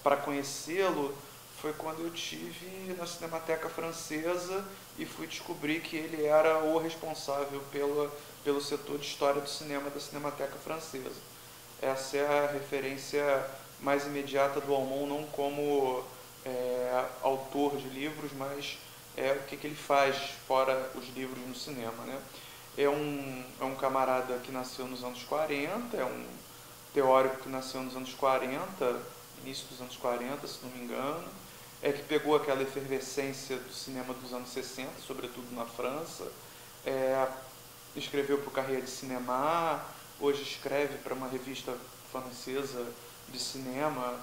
para conhecê-lo foi quando eu tive na Cinemateca Francesa e fui descobrir que ele era o responsável pelo setor de história do cinema da Cinemateca Francesa. Essa é a referência mais imediata do Aumont, não como autor de livros, mas o que ele faz fora os livros no cinema, né? É um camarada que nasceu nos anos 40, é um teórico que nasceu nos anos 40, início dos anos 40, se não me engano, que pegou aquela efervescência do cinema dos anos 60, sobretudo na França, escreveu para o Carré de Cinéma, hoje escreve para uma revista francesa de cinema,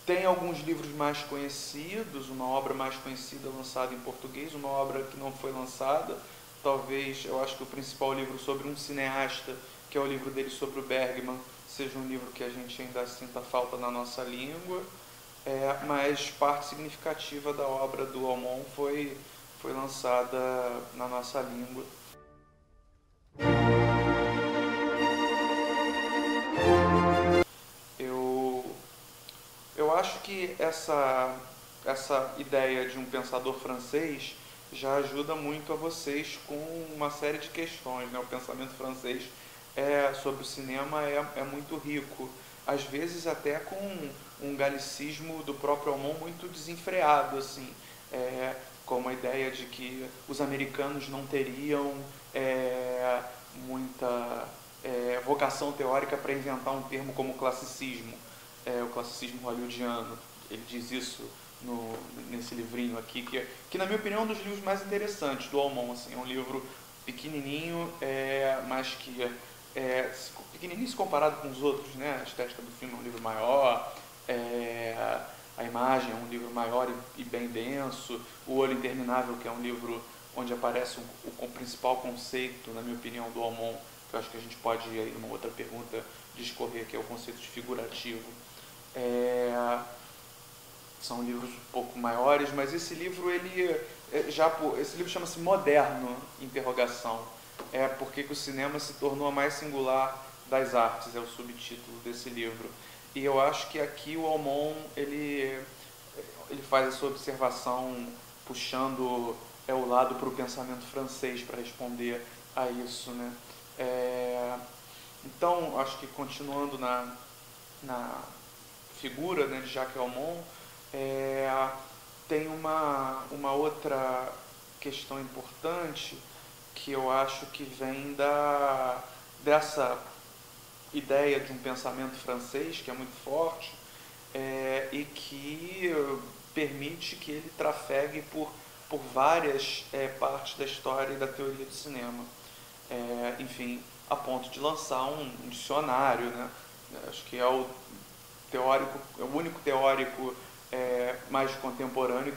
tem alguns livros mais conhecidos, uma obra mais conhecida lançada em português, uma obra que não foi lançada, talvez, eu acho que o principal livro sobre um cineasta, que é o livro dele sobre o Bergman, seja um livro que a gente ainda sinta falta na nossa língua, mas parte significativa da obra do Aumont foi lançada na nossa língua. Eu acho que essa ideia de um pensador francês já ajuda muito a vocês com uma série de questões, né? O pensamento francês sobre o cinema é muito rico, às vezes até com um galicismo do próprio Aumont muito desenfreado, assim, como a ideia de que os americanos não teriam muita vocação teórica para inventar um termo como classicismo, o classicismo hollywoodiano. Ele diz isso nesse livrinho aqui, que na minha opinião é um dos livros mais interessantes do Aumont. Assim, é um livro pequenininho, mas que pequenininho se comparado com os outros, né? A estética do filme é um livro maior, a imagem é um livro maior e bem denso, O Olho Interminável, que é um livro onde aparece o principal conceito, na minha opinião, do Aumont, que eu acho que a gente pode ir aí numa outra pergunta discorrer, que é o conceito de figurativo. São livros um pouco maiores, mas esse livro esse livro chama-se Moderno, interrogação. Porque que o cinema se tornou a mais singular das artes, é o subtítulo desse livro. E eu acho que aqui o Aumont ele faz essa observação puxando o lado para o pensamento francês para responder a isso, né? Então, acho que continuando na figura, né, de Jacques Aumont, tem uma outra questão importante que eu acho que vem dessa ideia de um pensamento francês que é muito forte, e que permite que ele trafegue por várias partes da história e da teoria do cinema. Enfim, a ponto de lançar um dicionário, né? Acho que é o único teórico mais contemporâneo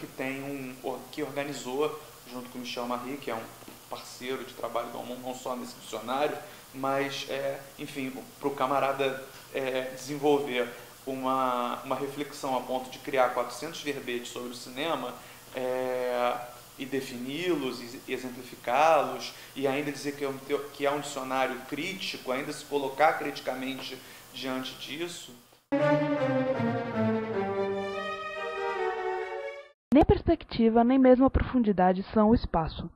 que organizou, junto com Michel Marie, que é um parceiro de trabalho do Aumont, não só nesse dicionário, mas, enfim, para o camarada desenvolver uma reflexão a ponto de criar 400 verbetes sobre o cinema, e defini-los, e exemplificá-los, e ainda dizer que é um dicionário crítico, ainda se colocar criticamente diante disso. Nem perspectiva, nem mesmo a profundidade são o espaço.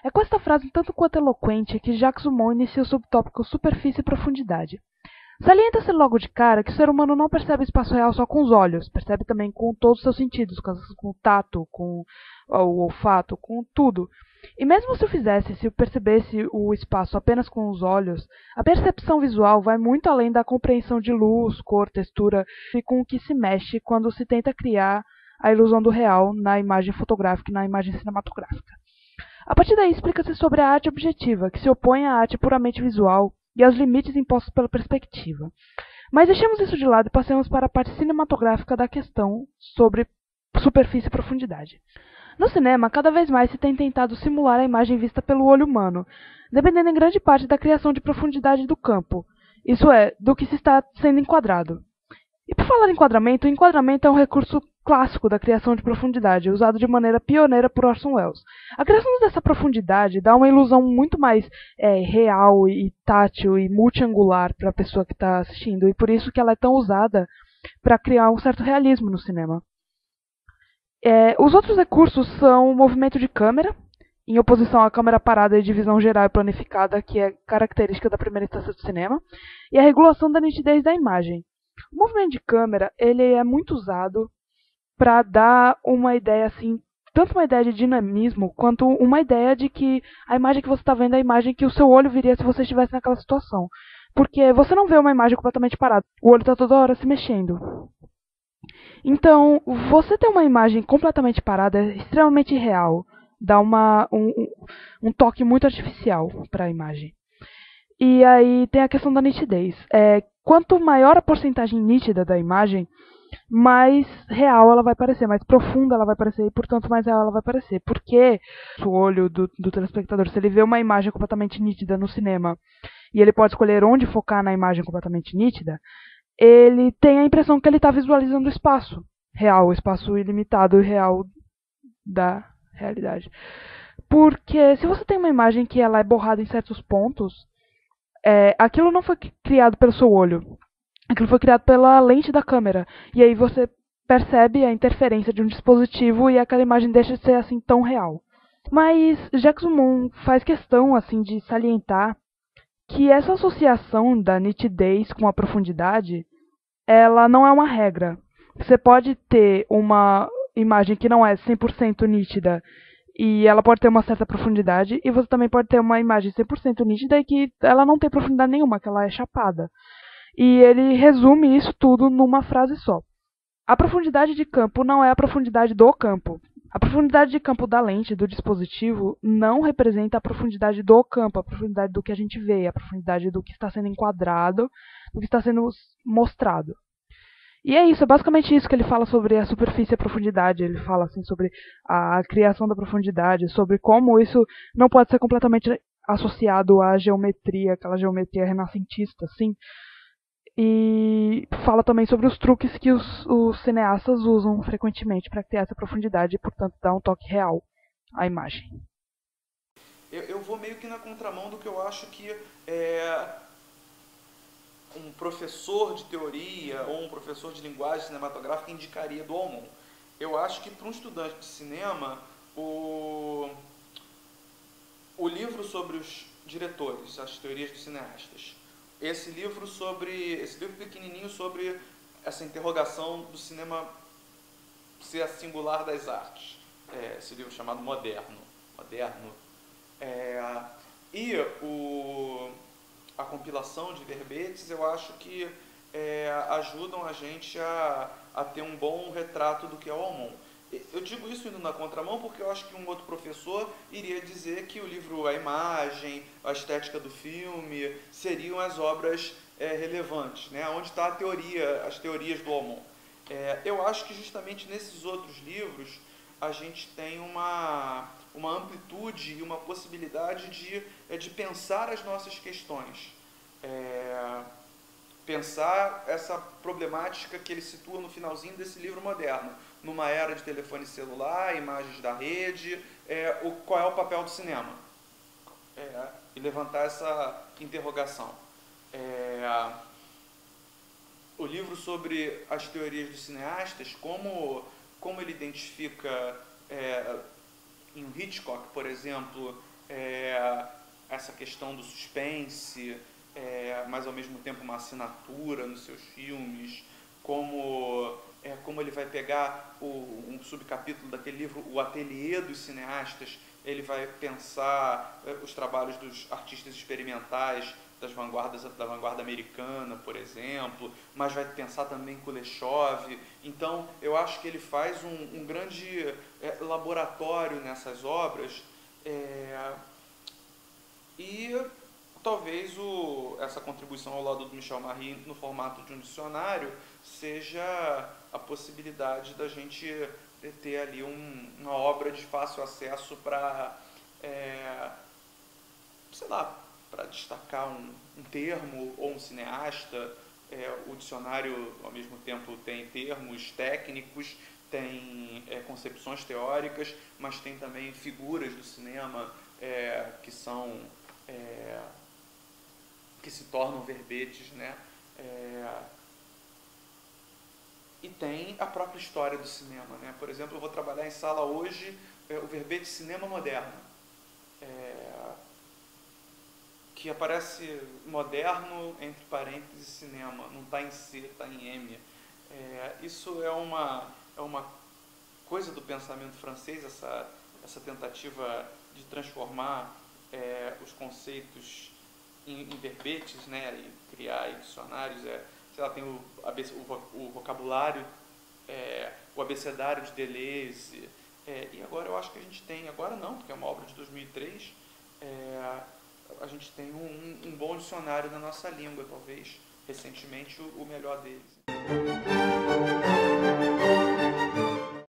É com esta frase um tanto quanto eloquente que Jacques Aumont inicia o subtópico superfície e profundidade. Salienta-se logo de cara que o ser humano não percebe o espaço real só com os olhos, percebe também com todos os seus sentidos, com o tato, com o olfato, com tudo. E mesmo se o fizesse, se o percebesse o espaço apenas com os olhos, a percepção visual vai muito além da compreensão de luz, cor, textura e com o que se mexe quando se tenta criar a ilusão do real na imagem fotográfica e na imagem cinematográfica. A partir daí explica-se sobre a arte objetiva, que se opõe à arte puramente visual e aos limites impostos pela perspectiva. Mas deixemos isso de lado e passemos para a parte cinematográfica da questão sobre superfície e profundidade. No cinema, cada vez mais se tem tentado simular a imagem vista pelo olho humano, dependendo em grande parte da criação de profundidade do campo, isso é, do que se está sendo enquadrado. E por falar em enquadramento, o enquadramento é um recurso clássico da criação de profundidade, usado de maneira pioneira por Orson Welles. A criação dessa profundidade dá uma ilusão muito mais real e tátil e multiangular para a pessoa que está assistindo, e por isso que ela é tão usada para criar um certo realismo no cinema. Os outros recursos são o movimento de câmera, em oposição à câmera parada e divisão geral e planificada, que é característica da primeira instância do cinema, e a regulação da nitidez da imagem. O movimento de câmera ele é muito usado para dar uma ideia assim, tanto uma ideia de dinamismo, quanto uma ideia de que a imagem que você está vendo é a imagem que o seu olho viria se você estivesse naquela situação. Porque você não vê uma imagem completamente parada, o olho está toda hora se mexendo. Então, você ter uma imagem completamente parada é extremamente real, dá um toque muito artificial para a imagem. E aí tem a questão da nitidez. Quanto maior a porcentagem nítida da imagem, mais real ela vai parecer, mais profunda ela vai parecer e, portanto, mais real ela vai parecer. Porque o olho do telespectador, se ele vê uma imagem completamente nítida no cinema e ele pode escolher onde focar na imagem completamente nítida, ele tem a impressão que ele está visualizando o espaço real, o espaço ilimitado e real da realidade. Porque se você tem uma imagem que ela é borrada em certos pontos, aquilo não foi criado pelo seu olho. Aquilo foi criado pela lente da câmera. E aí você percebe a interferência de um dispositivo e aquela imagem deixa de ser assim tão real. Mas Jackson Moon faz questão assim de salientar que essa associação da nitidez com a profundidade, ela não é uma regra. Você pode ter uma imagem que não é 100% nítida e ela pode ter uma certa profundidade, e você também pode ter uma imagem 100% nítida e que ela não tem profundidade nenhuma, que ela é chapada. E ele resume isso tudo numa frase só. A profundidade de campo não é a profundidade do campo. A profundidade de campo da lente, do dispositivo, não representa a profundidade do campo, a profundidade do que a gente vê, a profundidade do que está sendo enquadrado, do que está sendo mostrado. E é isso, é basicamente isso que ele fala sobre a superfície e a profundidade. Ele fala assim sobre a criação da profundidade, sobre como isso não pode ser completamente associado à geometria, aquela geometria renascentista, assim. E fala também sobre os truques que os cineastas usam frequentemente para criar essa profundidade e, portanto, dar um toque real à imagem. Eu vou meio que na contramão do que eu acho que um professor de teoria ou um professor de linguagem cinematográfica indicaria do Almon. Eu acho que para um estudante de cinema, o livro sobre os diretores, as teorias dos cineastas, esse livro pequenininho sobre essa interrogação do cinema ser a singular das artes, esse livro chamado Moderno, e a compilação de verbetes, eu acho que ajudam a gente a ter um bom retrato do que é o Almon. Eu digo isso indo na contramão porque eu acho que um outro professor iria dizer que o livro A Imagem, a Estética do Filme, seriam as obras relevantes, né? Onde está a teoria, as teorias do Almon. Eu acho que justamente nesses outros livros a gente tem uma amplitude e uma possibilidade de pensar as nossas questões. Pensar essa problemática que ele situa no finalzinho desse livro Moderno, numa era de telefone celular, imagens da rede, qual é o papel do cinema? E levantar essa interrogação. O livro sobre as teorias dos cineastas, como ele identifica em Hitchcock, por exemplo, essa questão do suspense, mas ao mesmo tempo uma assinatura nos seus filmes, como ele vai pegar um subcapítulo daquele livro, o Ateliê dos Cineastas, ele vai pensar os trabalhos dos artistas experimentais da vanguarda americana, por exemplo, mas vai pensar também Kuleshov. Então, eu acho que ele faz um grande laboratório nessas obras, e talvez essa contribuição ao lado do Michel Marie no formato de um dicionário seja a possibilidade da gente ter ali uma obra de fácil acesso para, sei lá, para destacar um termo ou um cineasta. O dicionário, ao mesmo tempo, tem termos técnicos, tem concepções teóricas, mas tem também figuras do cinema que são... que se tornam verbetes, né? tem a própria história do cinema, né? Por exemplo, eu vou trabalhar em sala hoje o verbete cinema moderno, que aparece moderno, entre parênteses, cinema, não está em C, está em M. Isso é uma coisa do pensamento francês, essa tentativa de transformar os conceitos em verbetes, né, e criar dicionários. Sei lá, tem o vocabulário, o abecedário de Deleuze, e agora eu acho que a gente tem, agora não, porque é uma obra de 2003, a gente tem um bom dicionário na nossa língua, talvez recentemente o melhor deles.